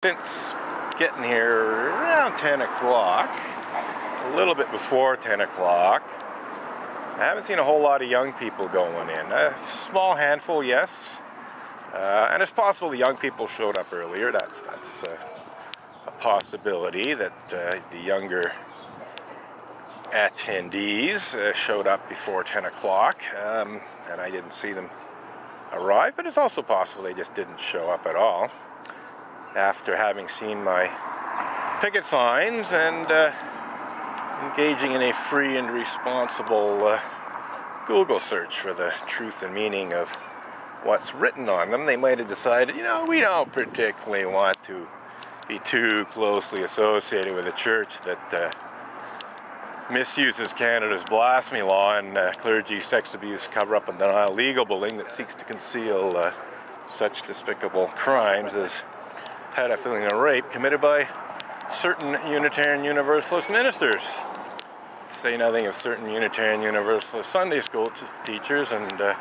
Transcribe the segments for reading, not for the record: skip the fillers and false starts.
Since getting here around 10 o'clock, a little bit before 10 o'clock, I haven't seen a whole lot of young people going in. A small handful, yes. And it's possible the young people showed up earlier. That's a possibility that the younger attendees showed up before 10 o'clock, and I didn't see them arrive. But it's also possible they just didn't show up at all, after having seen my picket signs and engaging in a free and responsible Google search for the truth and meaning of what's written on them. They might have decided, you know, we don't particularly want to be too closely associated with a church that misuses Canada's blasphemy law and clergy, sex abuse, cover-up and denial legal-billing that seeks to conceal such despicable crimes as pedophilia and rape committed by certain Unitarian Universalist ministers. To say nothing of certain Unitarian Universalist Sunday school teachers and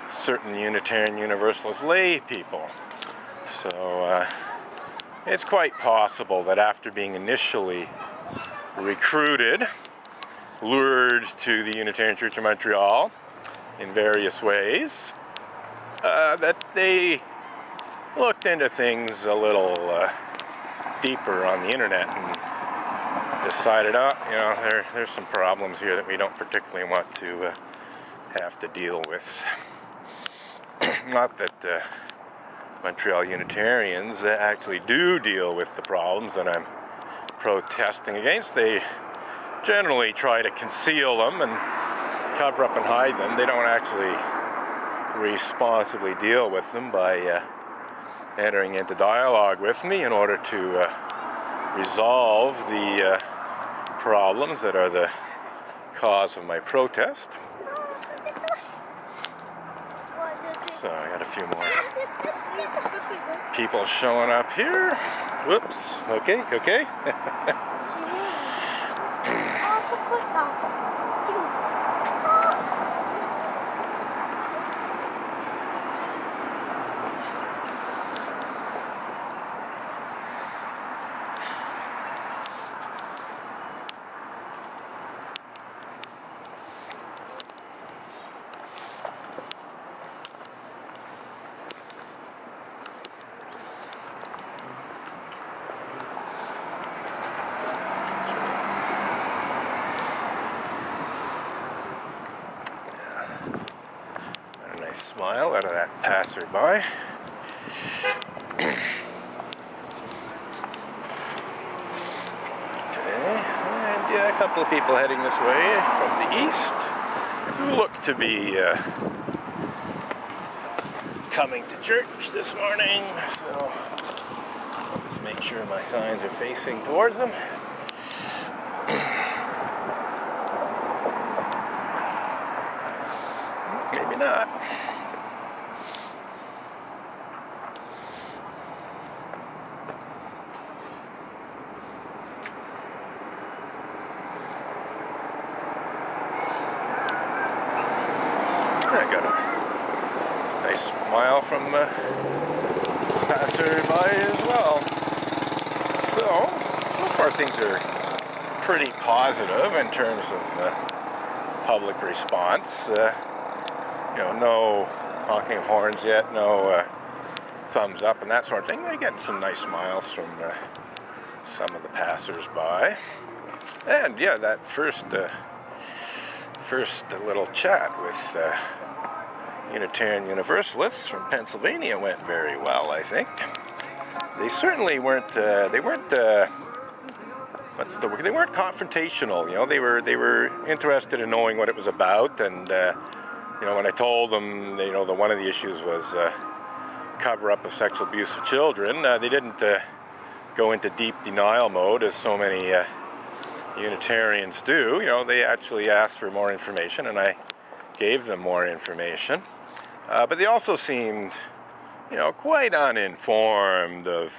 certain Unitarian Universalist lay people. So it's quite possible that after being initially recruited, lured to the Unitarian Church of Montreal in various ways, that they looked into things a little deeper on the internet and decided, oh, you know, there's some problems here that we don't particularly want to have to deal with. Not that Montreal Unitarians actually do deal with the problems that I'm protesting against. They generally try to conceal them and cover up and hide them. They don't actually responsibly deal with them by entering into dialogue with me in order to resolve the problems that are the cause of my protest. So I got a few more people showing up here. Whoops. Okay. Smile out of that passerby. Okay, and yeah, a couple of people heading this way from the east who look to be coming to church this morning. So I'll just make sure my signs are facing towards them. Maybe not. I got a nice smile from this passerby as well. So far things are pretty positive in terms of public response. You know, no honking of horns yet, no thumbs up and that sort of thing. We're getting some nice smiles from some of the passers-by. And yeah, that first little chat with Unitarian Universalists from Pennsylvania went very well, I think. They certainly weren't. They weren't confrontational. You know, they were interested in knowing what it was about, and you know, when I told them, you know, that one of the issues was cover-up of sexual abuse of children, they didn't go into deep denial mode as so many Unitarians do. You know, they actually asked for more information, and I gave them more information. But they also seemed, you know, quite uninformed of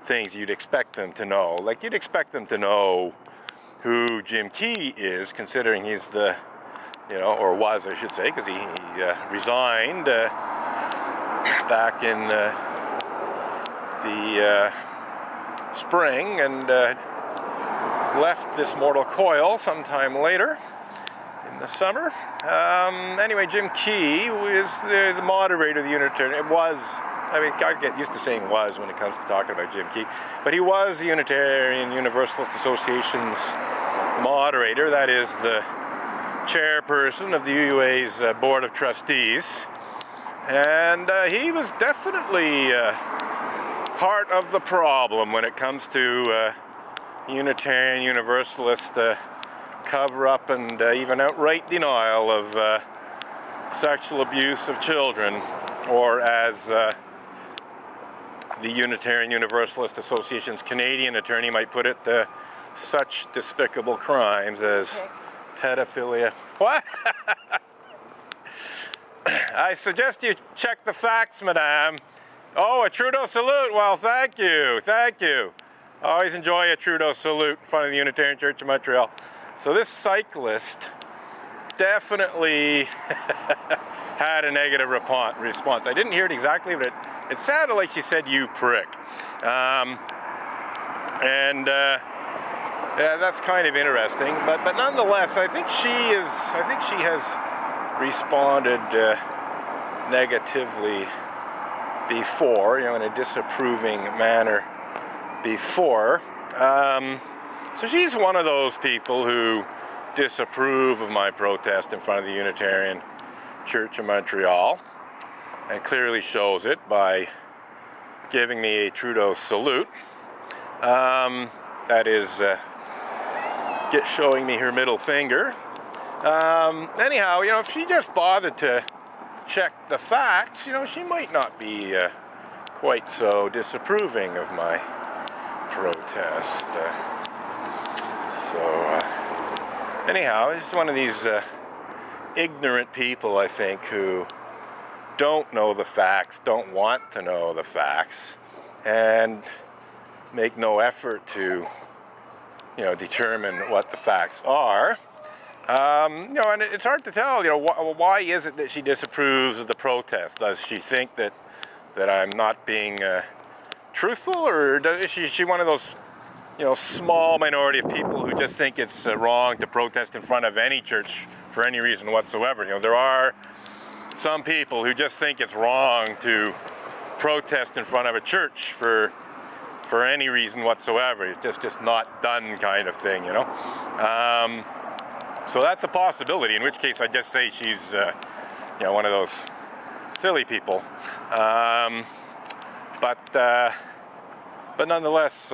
things you'd expect them to know. Like, you'd expect them to know who Jim Key is, considering he's the, you know, or was, I should say, because he resigned back in the spring and left this mortal coil sometime later in the summer. Anyway, Jim Key was the moderator of the Unitarian. It was, I mean, I get used to saying was when it comes to talking about Jim Key, but he was the Unitarian Universalist Association's moderator, that is the chairperson of the UUA's Board of Trustees, and he was definitely part of the problem when it comes to Unitarian Universalist cover-up and even outright denial of sexual abuse of children, or as the Unitarian Universalist Association's Canadian attorney might put it, such despicable crimes as pedophilia. What? I suggest you check the facts, madame. Oh, a Trudeau salute. Well, thank you. Thank you. Always enjoy a Trudeau salute in front of the Unitarian Church of Montreal. So this cyclist definitely had a negative response. I didn't hear it exactly, but it sounded like she said, "You prick." Yeah, that's kind of interesting, but nonetheless, I think she has responded negatively before, in a disapproving manner before. So she's one of those people who disapprove of my protest in front of the Unitarian Church of Montreal, and clearly shows it by giving me a Trudeau salute. That is showing me her middle finger. Anyhow, if she just bothered to check the facts, she might not be quite so disapproving of my protest. Anyhow, it's one of these ignorant people, I think, who don't know the facts, don't want to know the facts, and make no effort to determine what the facts are. And it's hard to tell, why is it that she disapproves of the protest? Does she think that I'm not being truthful, or is she one of those, small minority of people who just think it's wrong to protest in front of any church for any reason whatsoever? There are some people who just think it's wrong to protest in front of a church for any reason whatsoever. It's just not done kind of thing, So that's a possibility, in which case I just say she's, one of those silly people. But nonetheless,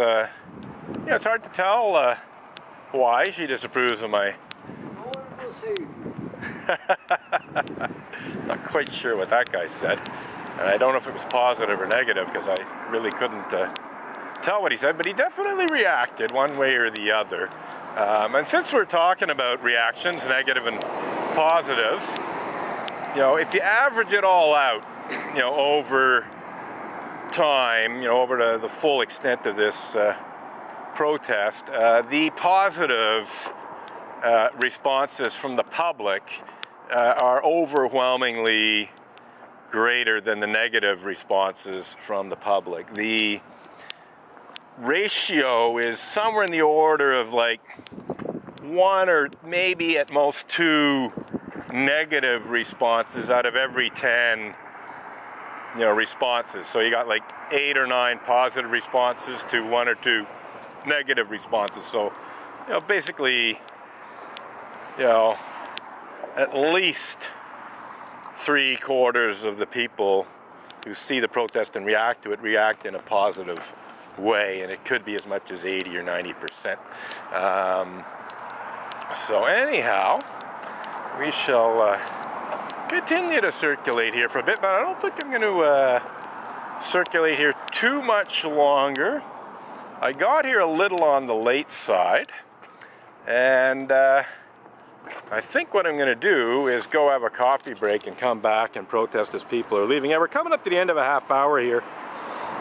it's hard to tell why she disapproves of my... Not quite sure what that guy said. And I don't know if it was positive or negative, because I really couldn't tell what he said, but he definitely reacted one way or the other. And since we're talking about reactions, negative and positive, if you average it all out, over time, over the full extent of this protest, the positive responses from the public are overwhelmingly greater than the negative responses from the public. The ratio is somewhere in the order of like 1 or maybe at most 2 negative responses out of every 10 responses. So you got like 8 or 9 positive responses to 1 or 2 negative responses. So basically at least 3/4 of the people who see the protest and react to it react in a positive way, and it could be as much as 80 or 90%. So anyhow, we shall continue to circulate here for a bit, but I don't think I'm going to circulate here too much longer. I got here a little on the late side, and I think what I'm going to do is go have a coffee break and come back and protest as people are leaving. And we're coming up to the end of a half hour here.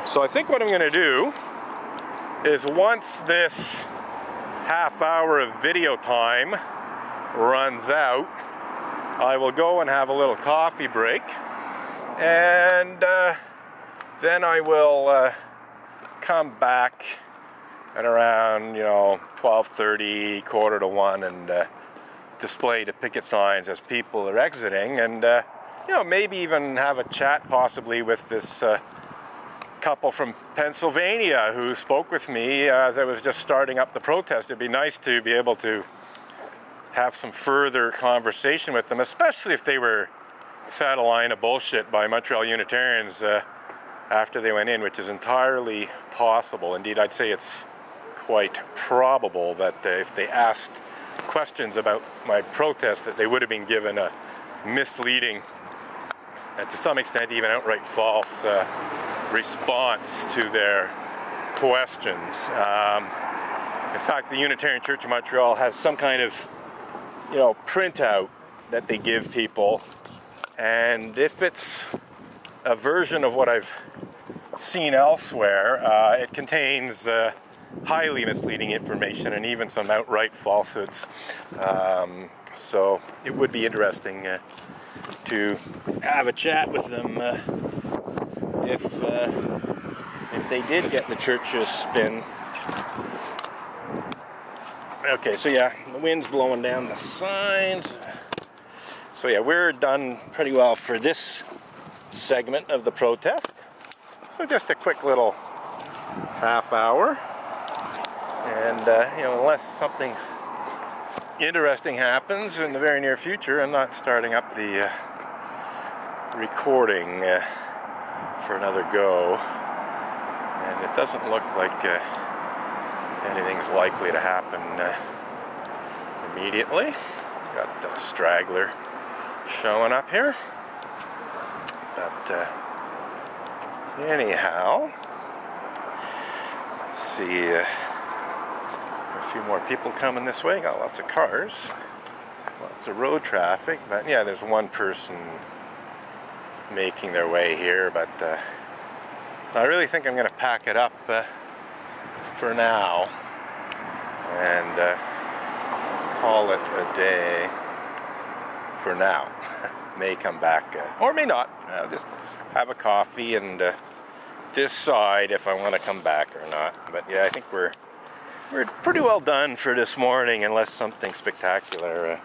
So I think what I'm going to do is, once this half hour of video time runs out, I will go and have a little coffee break, and then I will come back at around, 12:30, quarter to 1, and display the picket signs as people are exiting, and maybe even have a chat possibly with this couple from Pennsylvania who spoke with me as I was just starting up the protest. It'd be nice to be able to have some further conversation with them, especially if they were fed a line of bullshit by Montreal Unitarians after they went in, which is entirely possible. Indeed, I'd say it's quite probable that if they asked questions about my protest, that they would have been given a misleading and to some extent even outright false response to their questions. In fact, the Unitarian Church of Montreal has some kind of printout that they give people, and if it's a version of what I've seen elsewhere, it contains highly misleading information and even some outright falsehoods. So it would be interesting to have a chat with them if they did get the church's spin. Okay, so yeah, the wind's blowing down the signs. So yeah, we're done pretty well for this segment of the protest. So just a quick little half hour. And, unless something interesting happens in the very near future, I'm not starting up the recording for another go. And it doesn't look like anything's likely to happen immediately. Got the straggler showing up here. But anyhow, let's see. A few more people coming this way. Got lots of cars, lots of road traffic, but yeah, there's one person making their way here, but I really think I'm going to pack it up for now and call it a day for now. May come back or may not. I'll just have a coffee and decide if I want to come back or not. But yeah, I think we're pretty well done for this morning, unless something spectacular